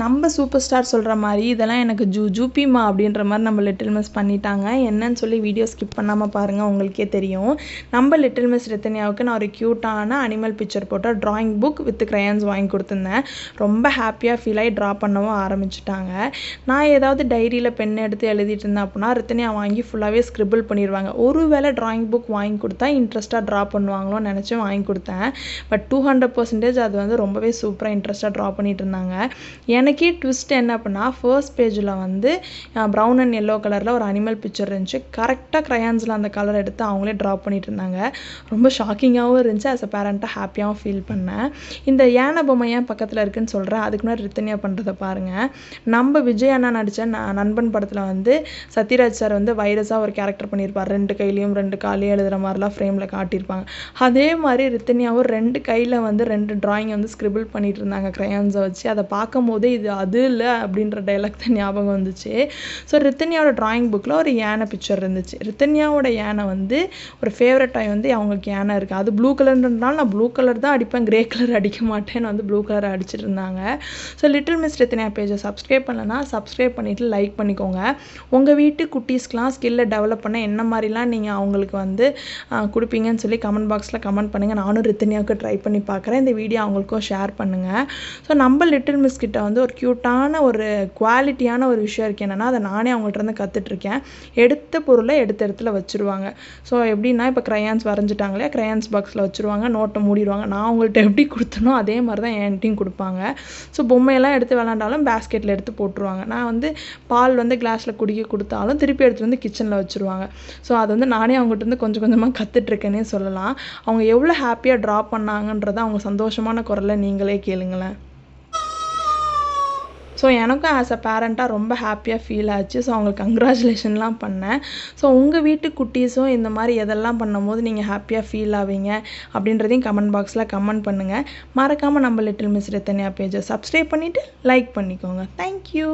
நம்ம super star சொல்கிற மாதிரி இதெல்லாம் எனக்கு ஜூபிமா அப்படின்ற மாதிரி நம்ம லிட்டில் மிஸ் பண்ணிட்டாங்க. என்னன்னு சொல்லி வீடியோ ஸ்கிப் பண்ணாமல் பாருங்கள், உங்களுக்கே தெரியும். நம்ம லிட்டில் மிஸ் ரித்தன்யாவுக்கு நான் ஒரு க்யூட்டான அனிமல் பிக்சர் போட்ட ட்ராயிங் புக் வித் க்ரையான்ஸ் வாங்கி கொடுத்துருந்தேன். ரொம்ப ஹாப்பியாக ஃபீல் ஆகி ட்ரா பண்ணவும் ஆரம்பிச்சுட்டாங்க. நான் ஏதாவது டைரியில் பென் எடுத்து எழுதிட்டு இருந்தேன் அப்படின்னா ரித்தன்யா வாங்கி ஃபுல்லாகவே ஸ்க்ரிபிள் பண்ணிடுவாங்க. ஒருவேளை ட்ராயிங் புக் வாங்கி கொடுத்தா இன்ட்ரெஸ்ட்டாக ட்ரா பண்ணுவாங்களோன்னு நினச்சி வாங்கி கொடுத்தேன். பட் 200% அது வந்து ரொம்பவே சூப்பராக இன்ட்ரெஸ்ட்டாக ட்ரா பண்ணிட்டு இருந்தாங்க. எனக்கே ட்விஸ்ட் என்ன அப்படின்னா, ஃபர்ஸ்ட் பேஜில் வந்து ப்ரௌன் அண்ட் எல்லோ கலரில் ஒரு அனிமல் பிக்சர் இருந்துச்சு. கரெக்டாக க்ரையான்ஸில் அந்த கலர் எடுத்து அவங்களே ட்ரா பண்ணிட்டு இருந்தாங்க. ரொம்ப ஷாக்கிங்காகவும் இருந்துச்சு. ஆஸ் அ பேரண்ட்டாக ஹாப்பியாகவும் ஃபீல் பண்ணேன். இந்த யானை பொம்மை ஏன் பக்கத்தில் இருக்குன்னு சொல்கிறேன். அதுக்கு முன்னாடி ரித்தன்யா பண்ணுறதை பாருங்கள். நம்ம விஜய் அண்ணா நடித்த நண்பன் படத்தில் வந்து சத்யராஜ் சார் வந்து வைரஸாக ஒரு கேரக்டர் பண்ணியிருப்பார். 2 கையிலையும் 2 காலையும் எழுதுகிற மாதிரிலாம் ஃப்ரேமில் காட்டியிருப்பாங்க. அதே மாதிரி ரித்தன்யாவும் 2 கையில் வந்து 2 ட்ராயிங் வந்து ஸ்க்ரிபிள் பண்ணிட்டு இருந்தாங்க க்ரையான்ஸை வச்சு. அதை பார்க்கும்போதே இது அது இல்லை அப்படின்ற டைலாக் தான் ஞாபகம் வந்துச்சு. ஸோ ரித்தன்யாவோட ட்ராயிங் புக்கில் ஒரு யானை பிக்சர் இருந்துச்சு. ரித்தன்யாவோட யானை வந்து ஒரு ஃபேவரட் டாய் வந்து அவங்களுக்கு யானை இருக்குது. அது ப்ளூ கலர்ன்றதுனால நான் ப்ளூ கலர் தான் அடிப்பேன், கிரே கலர் அடிக்க மாட்டேன்னு வந்து ப்ளூ கலர் அடிச்சிட்டு இருந்தாங்க. ஸோ லிட்டில் மிஸ் ரித்தன்யா பேஜை சப்ஸ்கிரைப் பண்ணலன்னா சப்ஸ்கிரைப் பண்ணிவிட்டு லைக் பண்ணிக்கோங்க. உங்கள் வீட்டு குட்டீஸ்க்கெலாம் ஸ்கில்லை டெவலப் பண்ண என்ன மாதிரிலாம் நீங்கள் அவங்களுக்கு வந்து கொடுப்பீங்கன்னு சொல்லி கமெண்ட் பாக்ஸில் கமெண்ட் பண்ணுங்கள். நானும் ரித்தன்யாவுக்கு ட்ரை பண்ணி பார்க்குறேன். இந்த வீடியோ அவங்களுக்கும் ஷேர் பண்ணுங்கள். ஸோ நம்ம லிட்டில் மிஸ் கிட்ட வந்து ஒரு க்யூட்டான ஒரு குவாலிட்டியான ஒரு விஷயம் இருக்குது. என்னென்னா அதை நானே அவங்கள்ட்ட இருந்து கற்றுட்ருக்கேன். எடுத்த பொருளை எடுத்த இடத்துல வச்சுருவாங்க. ஸோ எப்படின்னா இப்போ க்ரையான்ஸ் வரைஞ்சிட்டாங்களே, க்ரையான்ஸ் பாக்ஸில் வச்சுருவாங்க, நோட்டை மூடிடுவாங்க. நான் அவங்கள்ட்ட எப்படி கொடுத்தனோ அதே மாதிரி தான் என்கிட்டையும் கொடுப்பாங்க. ஸோ பொம்மையெல்லாம் எடுத்து விளாண்டாலும் பேஸ்கெட்டில் எடுத்து போட்டுருவாங்க. நான் வந்து பால் வந்து கிளாஸில் குடிக்க கொடுத்தாலும் திருப்பி எடுத்துகிட்டு வந்து கிச்சனில் வச்சுருவாங்க. ஸோ அது வந்து நானே அவங்ககிட்ட இருந்து கொஞ்சம் கொஞ்சமாக கற்றுட்ருக்கேனே சொல்லலாம். அவங்க எவ்வளோ ஹாப்பியாக ட்ரா பண்ணாங்கன்றதை அவங்க சந்தோஷமான குரலை நீங்களே கேளுங்களேன். ஸோ எனக்கும் ஆஸ் அ பேரண்ட்டாக ரொம்ப ஹாப்பியாக ஃபீல் ஆச்சு. ஸோ அவங்களுக்கு கங்க்ராச்சுலேஷன்லாம் பண்ணேன். ஸோ உங்கள் வீட்டு குட்டீஸும் இந்த மாதிரி எதெல்லாம் பண்ணும்போது நீங்கள் ஹாப்பியாக ஃபீல் ஆவீங்க அப்படின்றதையும் கமெண்ட் பாக்ஸில் கமெண்ட் பண்ணுங்கள். மறக்காமல் நம்ம லிட்டில் மிஸ் ரித்தன்யா பேஜை சப்ஸ்கிரைப் பண்ணிவிட்டு லைக் பண்ணிக்கோங்க. தேங்க்யூ.